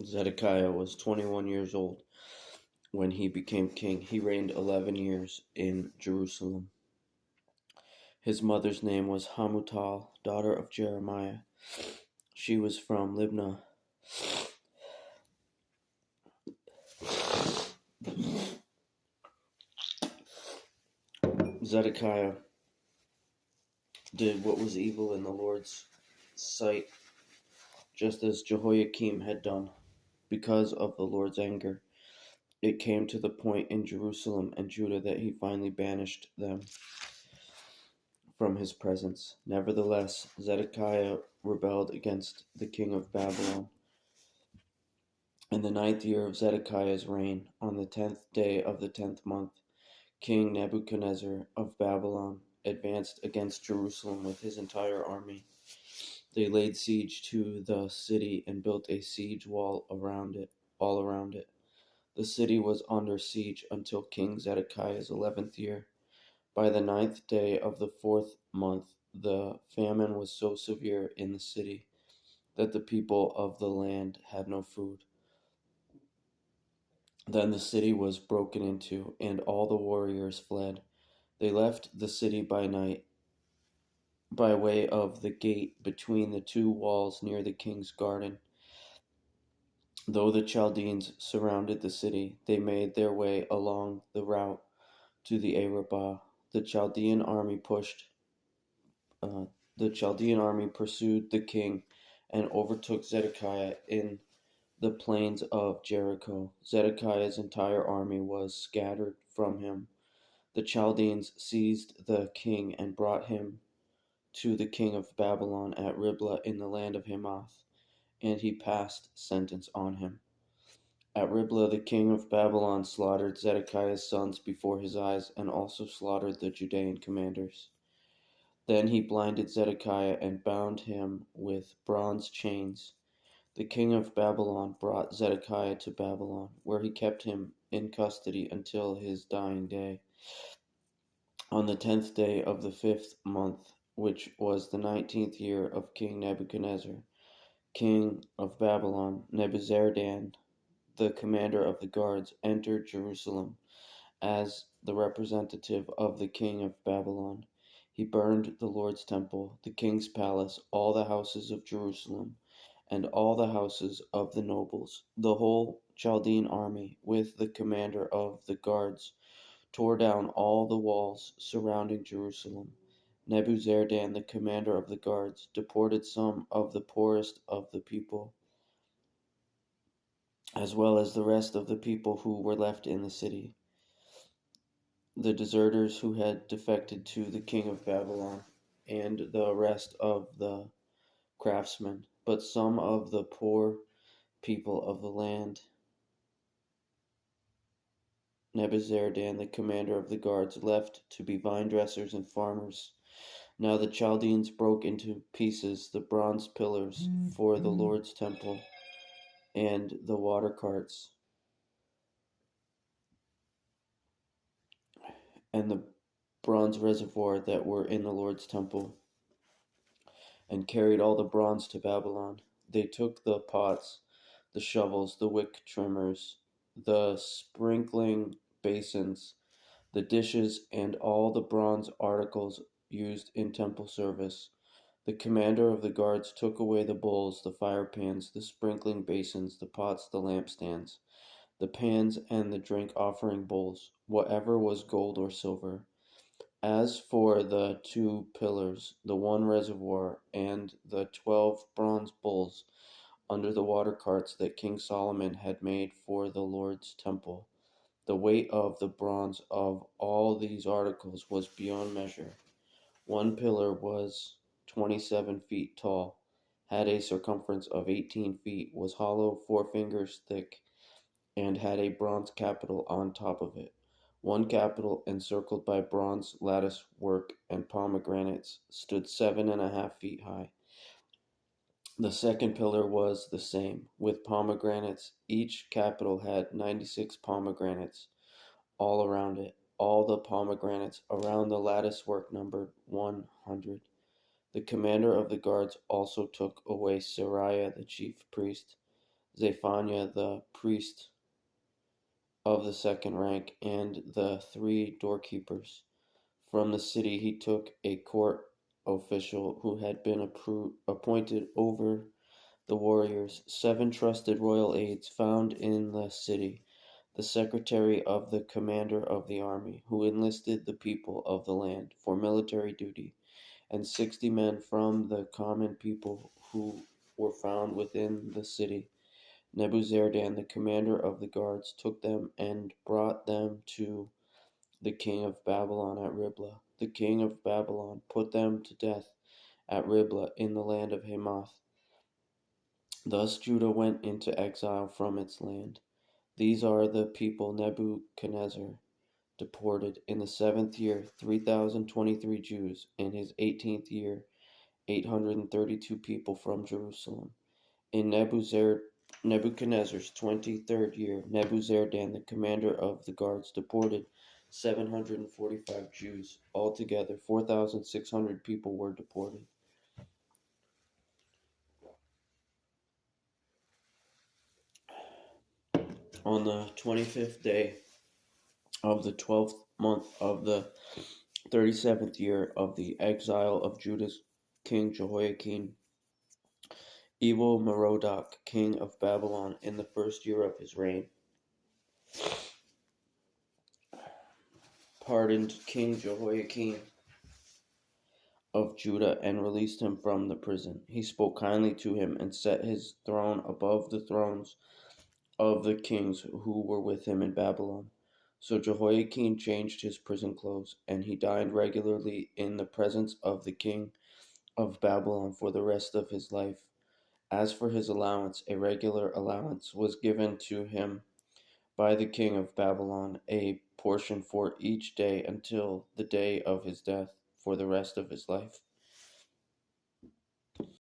Zedekiah was 21 years old when he became king. He reigned 11 years in Jerusalem. His mother's name was Hamutal, daughter of Jeremiah. She was from Libnah. Zedekiah did what was evil in the Lord's sight, just as Jehoiakim had done. Because of the Lord's anger, it came to the point in Jerusalem and Judah that he finally banished them from his presence. Nevertheless, Zedekiah rebelled against the king of Babylon. In the 9th year of Zedekiah's reign, on the 10th day of the 10th month, King Nebuchadnezzar of Babylon advanced against Jerusalem with his entire army. They laid siege to the city and built a siege wall all around it. The city was under siege until King Zedekiah's 11th year. By the 9th day of the 4th month, the famine was so severe in the city that the people of the land had no food. Then the city was broken into, and all the warriors fled. They left the city by night, by way of the gate between the two walls near the king's garden. Though the Chaldeans surrounded the city, they made their way along the route to the Arabah. The Chaldean army pursued the king and overtook Zedekiah in the plains of Jericho. Zedekiah's entire army was scattered from him. The Chaldeans seized the king and brought him to the king of Babylon at Riblah in the land of Hamath, and he passed sentence on him. At Riblah, the king of Babylon slaughtered Zedekiah's sons before his eyes, and also slaughtered the Judean commanders. Then he blinded Zedekiah and bound him with bronze chains. The king of Babylon brought Zedekiah to Babylon, where he kept him in custody until his dying day. On the 10th day of the 5th month, which was the 19th year of King Nebuchadnezzar, king of Babylon, Nebuzaradan, the commander of the guards, entered Jerusalem as the representative of the king of Babylon. He burned the Lord's temple, the king's palace, all the houses of Jerusalem, and all the houses of the nobles. The whole Chaldean army, with the commander of the guards, tore down all the walls surrounding Jerusalem. Nebuzaradan, the commander of the guards, deported some of the poorest of the people, as well as the rest of the people who were left in the city, the deserters who had defected to the king of Babylon, and the rest of the craftsmen. But some of the poor people of the land, Nebuzaradan, the commander of the guards, left to be vine dressers and farmers. Now the Chaldeans broke into pieces the bronze pillars for the Lord's temple and the water carts and the bronze reservoir that were in the Lord's temple, and carried all the bronze to Babylon. They took the pots, the shovels, the wick trimmers, the sprinkling basins, the dishes, and all the bronze articles used in temple service. The commander of the guards took away the bowls, the fire pans, the sprinkling basins, the pots, the lampstands, the pans, and the drink offering bowls, whatever was gold or silver. As for the two pillars, the one reservoir, and the 12 bronze bowls under the water carts that King Solomon had made for the Lord's temple, the weight of the bronze of all these articles was beyond measure. One pillar was 27 feet tall, had a circumference of 18 feet, was hollow 4 fingers thick, and had a bronze capital on top of it. One capital, encircled by bronze lattice work and pomegranates, stood 7.5 feet high. The second pillar was the same, with pomegranates. Each capital had 96 pomegranates all around it. All the pomegranates around the lattice work numbered 100. The commander of the guards also took away Seraiah the chief priest, Zephaniah the priest of the second rank, and the three doorkeepers. From the city he took a court official who had been appointed over the warriors, 7 trusted royal aides found in the city, the secretary of the commander of the army, who enlisted the people of the land for military duty, and 60 men from the common people who were found within the city. Nebuzaradan, the commander of the guards, took them and brought them to the king of Babylon at Riblah. The king of Babylon put them to death at Riblah in the land of Hamath. Thus Judah went into exile from its land. These are the people Nebuchadnezzar deported in the 7th year, 3,023 Jews; in his 18th year, 832 people from Jerusalem. In Nebuchadnezzar's 23rd year, Nebuzaradan, the commander of the guards, deported 745 Jews. Altogether, 4,600 people were deported. On the 25th day of the 12th month of the 37th year of the exile of Judah's king Jehoiakim, Evil Merodach, king of Babylon, in the 1st year of his reign, pardoned King Jehoiakim of Judah and released him from the prison. He spoke kindly to him and set his throne above the thrones of the kings who were with him in Babylon. So Jehoiakim changed his prison clothes, and he dined regularly in the presence of the king of Babylon for the rest of his life. As for his allowance, a regular allowance was given to him by the king of Babylon, a portion for each day until the day of his death, for the rest of his life.